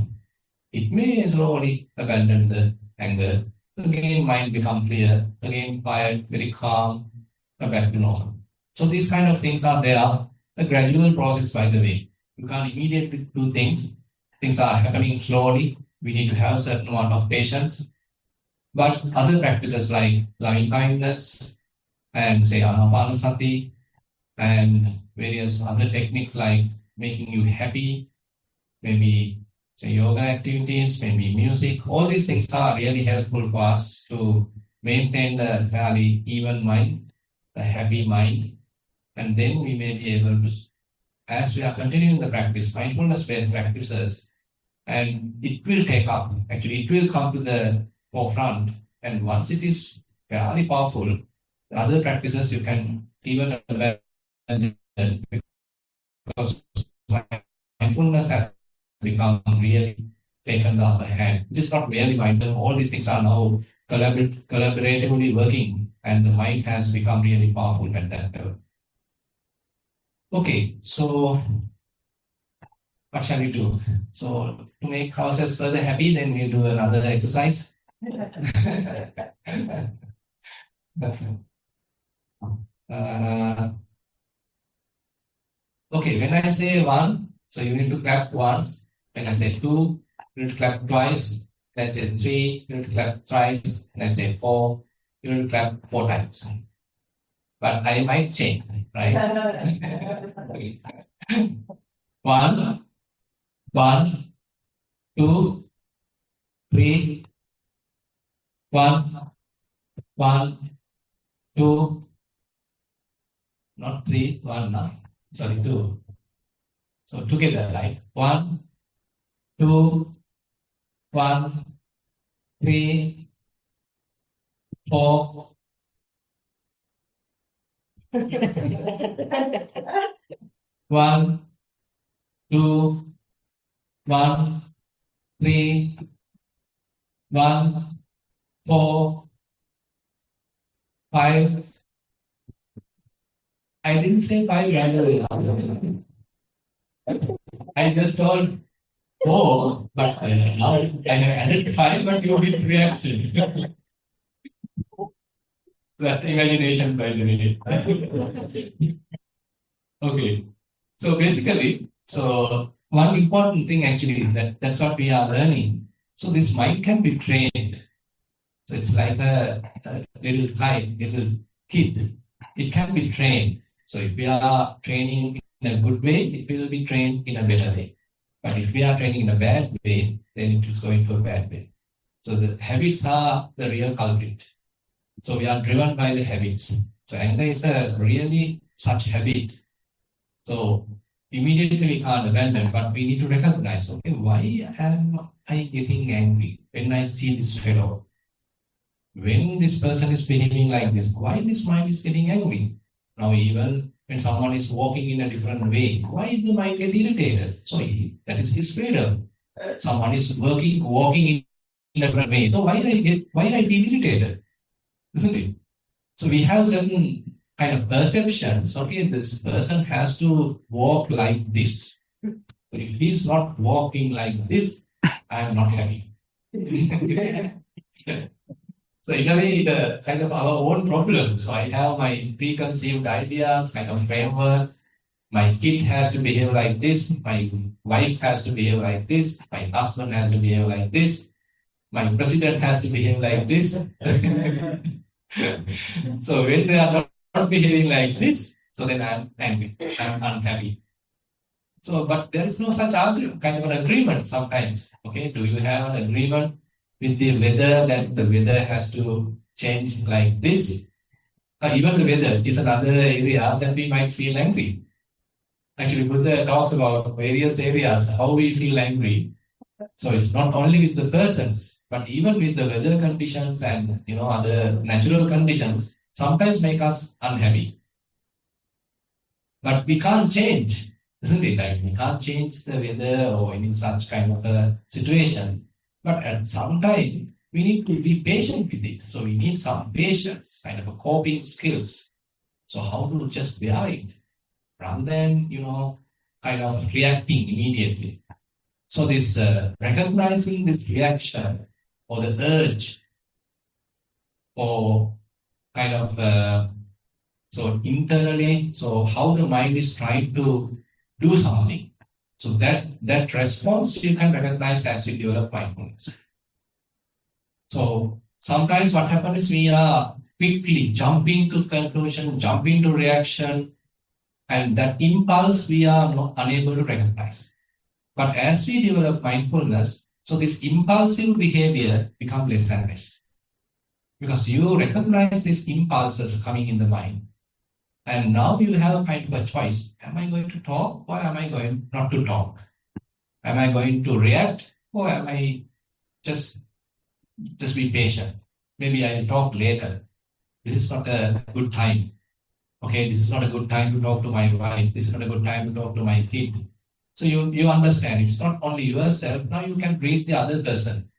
It may slowly abandon the anger. Again, mind become clear. Again, quiet, very calm, come back to normal. So these kind of things are there. A gradual process, by the way. You can't immediately do things. Things are happening slowly. We need to have a certain amount of patience. But other practices like loving kindness and say anapanasati and various other techniques like making you happy, maybe say yoga activities, maybe music, all these things are really helpful for us to maintain the fairly even mind, the happy mind. And then we may be able to, as we are continuing the practice, mindfulness-based practices, and it will take up, actually it will come to the forefront. And once it is fairly powerful, the other practices you can even abandon because mindfulness has become really taken the upper hand. It is not merely mindful. All these things are now collaboratively working, and the mind has become really powerful at that level. Okay, so what shall we do? So to make ourselves further happy, then we'll do another exercise. Okay, when I say one, so you need to clap once. When I say two, you need to clap twice. When I say three, you need to clap thrice. When I say four, you need to clap 4 times. But I might change, right? One, 2, 3, 1, 2, not 3, 1 now. Sorry, 2. So together, right? 1, 2, 1, 3, 4. 1, 2, 1, 3, 1, 4, 5. I didn't say 5 randomly. I just told 4, but now I have added 5, but you did reaction. That's imagination, by the way. Okay. So basically, one important thing actually that's what we are learning. So this mind can be trained. So it's like a little kid. It can be trained. So if we are training in a good way, it will be trained in a better way. But if we are training in a bad way, then it is going to a bad way. So the habits are the real culprit. So we are driven by the habits. So anger is a really such habit. So immediately we can't abandon, but we need to recognize, okay, why am I getting angry when I see this fellow? When this person is behaving like this, why this mind is getting angry? Now even when someone is walking in a different way, why the mind get irritated? So that is his freedom. Someone is walking in a different way. So why I feel irritated? Isn't it? So we have certain kind of perceptions. Okay, this person has to walk like this. So if he's not walking like this, I am not happy. So in a way, it's kind of our own problem. So I have my preconceived ideas, kind of framework. My kid has to behave like this. My wife has to behave like this. My husband has to behave like this. My president has to behave like this. So when they are not behaving like this, so then I'm angry, I'm unhappy. So, but there is no such argument, kind of an agreement sometimes. Okay, do you have an agreement with the weather that the weather has to change like this. Even the weather is another area that we might feel angry. Actually, Buddha talks about various areas, how we feel angry. So it's not only with the persons, but even with the weather conditions and other natural conditions, sometimes make us unhappy. But we can't change, isn't it? Like we can't change the weather or any such kind of a situation. But at some time, we need to be patient with it. So we need some patience, kind of a coping skills. So how to just bear it rather than, kind of reacting immediately. So this recognizing this reaction or the urge or kind of so internally, so how the mind is trying to do something. So that response you can recognize as you develop mindfulness. So sometimes what happens is we are quickly jumping to conclusion, jumping to reaction, and that impulse we are not unable to recognize. But as we develop mindfulness, so this impulsive behavior becomes less and less. Because you recognize these impulses coming in the mind. And now you have kind of a choice. Am I going to talk or am I going not to talk? Am I going to react or am I just be patient? Maybe I will talk later. This is not a good time. Okay, this is not a good time to talk to my wife. This is not a good time to talk to my kid. So you understand, it's not only yourself. Now you can read the other person.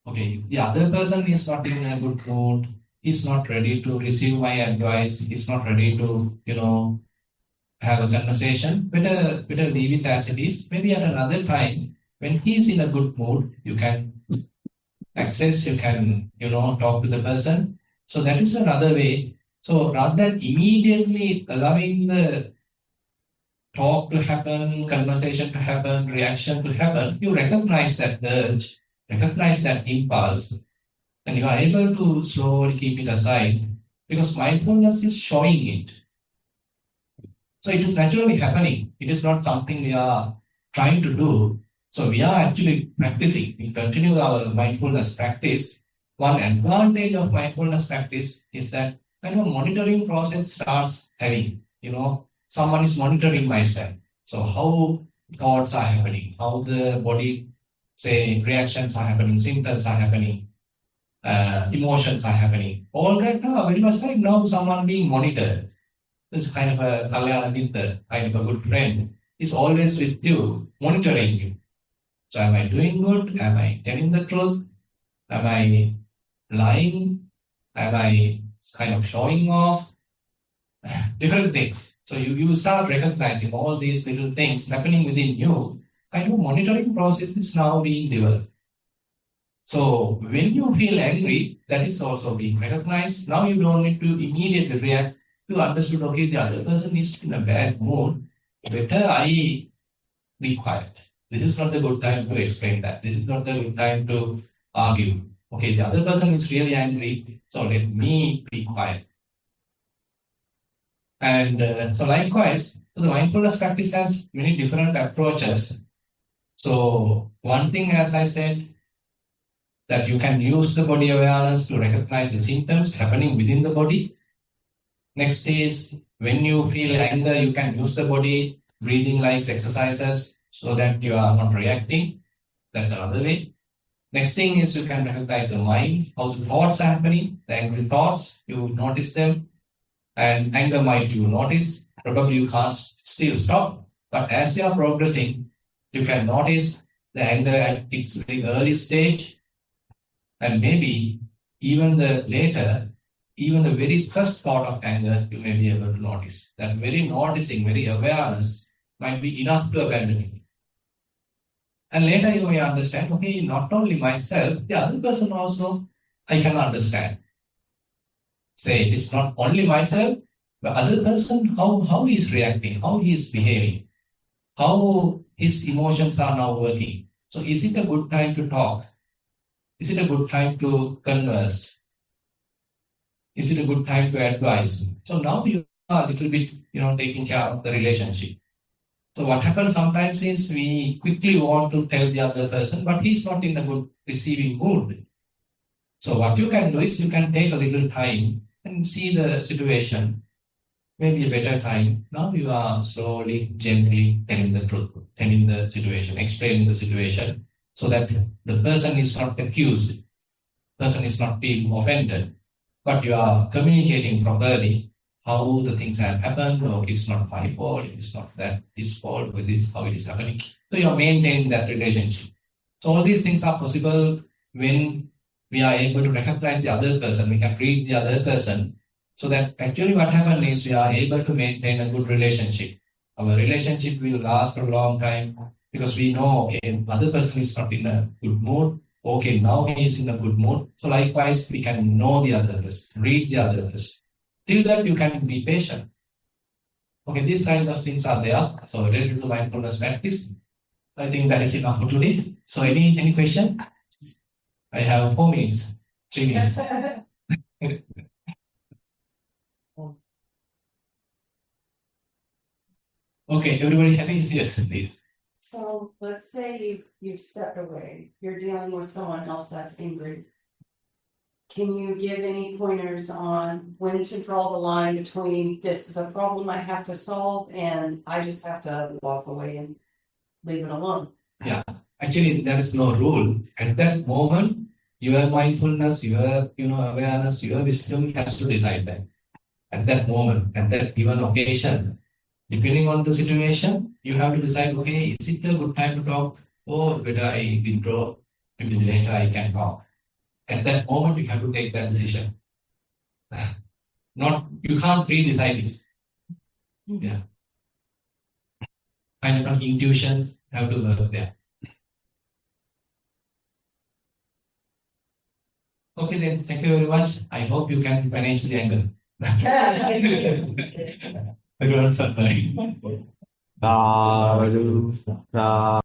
Okay, the other person is not in a good mood. He's not ready to receive my advice. He's not ready to, have a conversation. Better leave it as it is. Maybe at another time, when he's in a good mood, you can access, you can, talk to the person. So that is another way. So rather than immediately allowing the talk to happen, conversation to happen, reaction to happen, you recognize that urge, recognize that impulse, and you are able to slowly keep it aside because mindfulness is showing it. So it is naturally happening. It is not something we are trying to do. So we are actually practicing. We continue our mindfulness practice. One advantage of mindfulness practice is that kind of monitoring process starts having, someone is monitoring myself. So how thoughts are happening, how the body, say, reactions are happening, symptoms are happening, emotions are happening. All that now, very much like now someone being monitored. This kind of a Kalyana Mitra, kind of a good friend, is always with you, monitoring you. So am I doing good? Am I telling the truth? Am I lying? Am I kind of showing off? Different things. So you start recognizing all these little things happening within you. Kind of monitoring process is now being developed. So when you feel angry, that is also being recognized. Now you don't need to immediately react. You understood, okay, the other person is in a bad mood. Better I be quiet. This is not the good time to explain that. This is not the good time to argue. Okay, the other person is really angry, so let me be quiet. And so likewise, so the mindfulness practice has many different approaches. So one thing, as I said, that you can use the body awareness to recognize the symptoms happening within the body. Next is when you feel anger, you can use the body, breathing like exercises so that you are not reacting. That's another way. Next thing is you can recognize the mind, how the thoughts are happening, the angry thoughts, you notice them. And anger might you notice, probably you can't still stop. But as you are progressing, you can notice the anger at its very early stage. And maybe even the later, even the very first part of anger, you may be able to notice. That very noticing, very awareness might be enough to abandon it. And later you may understand, okay, not only myself, the other person also, I can understand. Say, it is not only myself, the other person, how he is reacting, how he is behaving, how his emotions are now working. So is it a good time to talk? Is it a good time to converse? Is it a good time to advise? So now you are a little bit, taking care of the relationship. So what happens sometimes is we quickly want to tell the other person, but he's not in a good receiving mood. So what you can do is you can take a little time and see the situation, maybe a better time. Now you are slowly, gently telling the truth, telling the situation, explaining the situation, so that the person is not accused, person is not being offended, but you are communicating properly how the things have happened, or it's not my fault, it's not that his fault, or this how it is happening. So you are maintaining that relationship. So all these things are possible when we are able to recognize the other person, we can read the other person. So that actually what happens is we are able to maintain a good relationship. Our relationship will last for a long time because we know, okay, the other person is not in a good mood. Okay, now he is in a good mood. So likewise, we can know the other person, read the other person. Till that, you can be patient. Okay, these kind of things are there. So related to mindfulness practice, I think that is enough for today. So any question? I have 4 minutes, 3 minutes. Okay, everybody happy? Yes, please. So let's say you've stepped away, you're dealing with someone else that's angry. Can you give any pointers on when to draw the line between this is a problem I have to solve and I just have to walk away and leave it alone? Yeah, actually there is no rule. At that moment, your mindfulness, your awareness, your wisdom has to decide that. At that moment, at that given occasion, depending on the situation, you have to decide, okay, is it a good time to talk or whether I withdraw, maybe later I can talk. At that moment, you have to take that decision. Not, you can't pre-decide it. Yeah. Kind of intuition, have to work there. Okay then, thank you very much. I hope you can manage the angle. I got something.